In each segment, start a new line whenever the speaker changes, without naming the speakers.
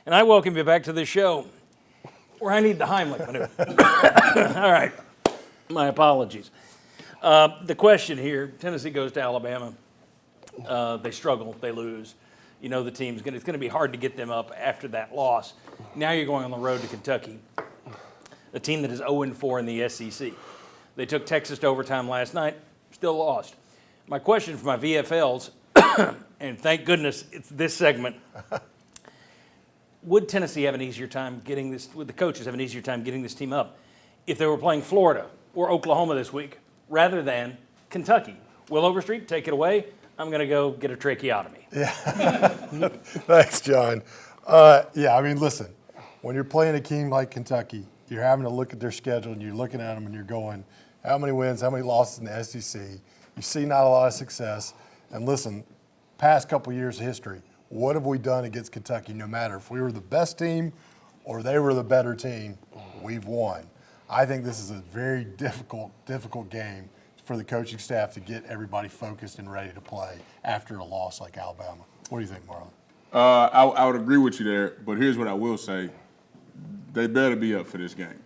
And I welcome you back to the show where I need the Heimlich maneuver. All right, my apologies. The question here, Tennessee goes to Alabama. They struggle, they lose. You know the team's it's going to be hard to get them up after that loss. Now you're going on the road to Kentucky, a team that is 0-4 in the SEC. They took Texas to overtime last night, still lost. My question for my VFLs, and thank goodness it's this segment, would Tennessee have an easier time getting this, would the coaches have an easier time getting this team up if they were playing Florida or Oklahoma this week rather than Kentucky? Will Overstreet, take it away. I'm going to go get a tracheotomy.
Yeah. Thanks, John. I mean, listen, when you're playing a team like Kentucky, you're having to look at their schedule and you're looking at them and you're going, how many wins, how many losses in the SEC? You see not a lot of success. And listen, past couple years of history, what have we done against Kentucky? No matter if we were the best team or they were the better team, we've won. I think this is a very difficult game for the coaching staff to get everybody focused and ready to play after a loss like Alabama. What do you think, Marlon?
I would agree with you there, but here's what I will say. They better be up for this game.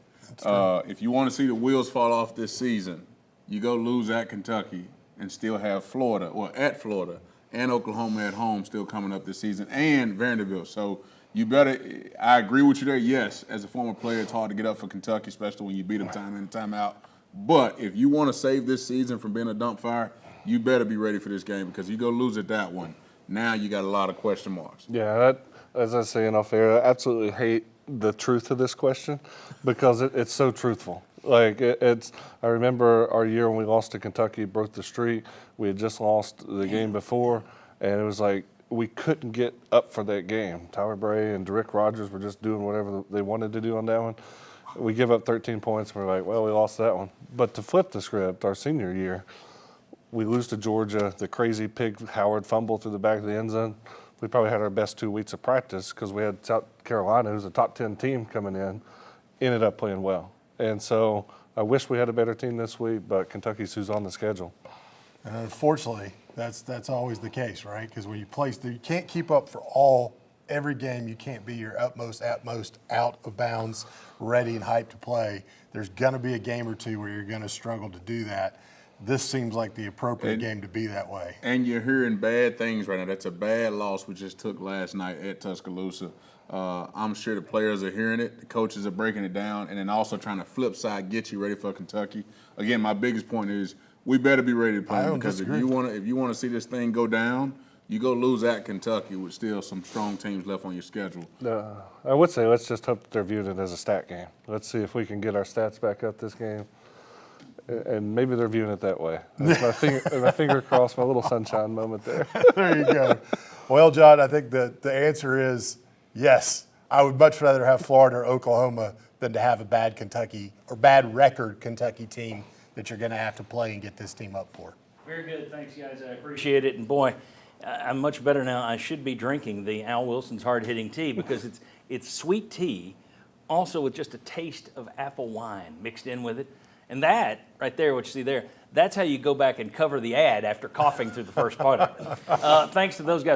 If you want to see the wheels fall off this season, you go lose at Kentucky and still have Florida, or at Florida, and Oklahoma at home still coming up this season, and Vanderbilt. So you better – I agree with you there. Yes, as a former player, it's hard to get up for Kentucky, especially when you beat them time in and time out. But if you want to save this season from being a dump fire, you better be ready for this game because you go lose at that one, now you got a lot of question marks.
Yeah, as I was saying off air, I absolutely hate the truth of this question because it's so truthful. Like I remember our year when we lost to Kentucky, broke the streak. We had just lost the game before, and it was like we couldn't get up for that game. Tyler Bray and Rick Rogers were just doing whatever they wanted to do on that one. We give up 13 points, and we're like, well, we lost that one. But to flip the script, our senior year, we lose to Georgia, the crazy pig Howard fumble through the back of the end zone. We probably had our best 2 weeks of practice because we had South Carolina, who's a top 10 team coming in, ended up playing well. And so I wish we had a better team this week, but Kentucky's who's on the schedule.
And unfortunately, that's always the case, right? Because when you you can't keep up for every game. You can't be your utmost, out of bounds, ready and hyped to play. There's going to be a game or two where you're going to struggle to do that. This seems like the appropriate game to be that way.
And you're hearing bad things right now. That's a bad loss we just took last night at Tuscaloosa. I'm sure the players are hearing it. The coaches are breaking it down, and then also trying to flip side get you ready for Kentucky. Again, my biggest point is we better be ready to play because if you want to see this thing go down, you go lose at Kentucky with still some strong teams left on your schedule.
I would say let's just hope that they're viewing it as a stat game. Let's see if we can get our stats back up this game. And maybe they're viewing it that way. That's my finger crossed, my little sunshine moment there.
There you go. Well, John, I think the answer is yes. I would much rather have Florida or Oklahoma than to have a bad Kentucky or bad record Kentucky team that you're going to have to play and get this team up for.
Very good. Thanks, guys. I appreciate it. And, boy, I'm much better now. I should be drinking the Al Wilson's hard-hitting tea because it's sweet tea, also with just a taste of apple wine mixed in with it. And that right there, what you see there, that's how you go back and cover the ad after coughing through the first part of it. Thanks to those guys.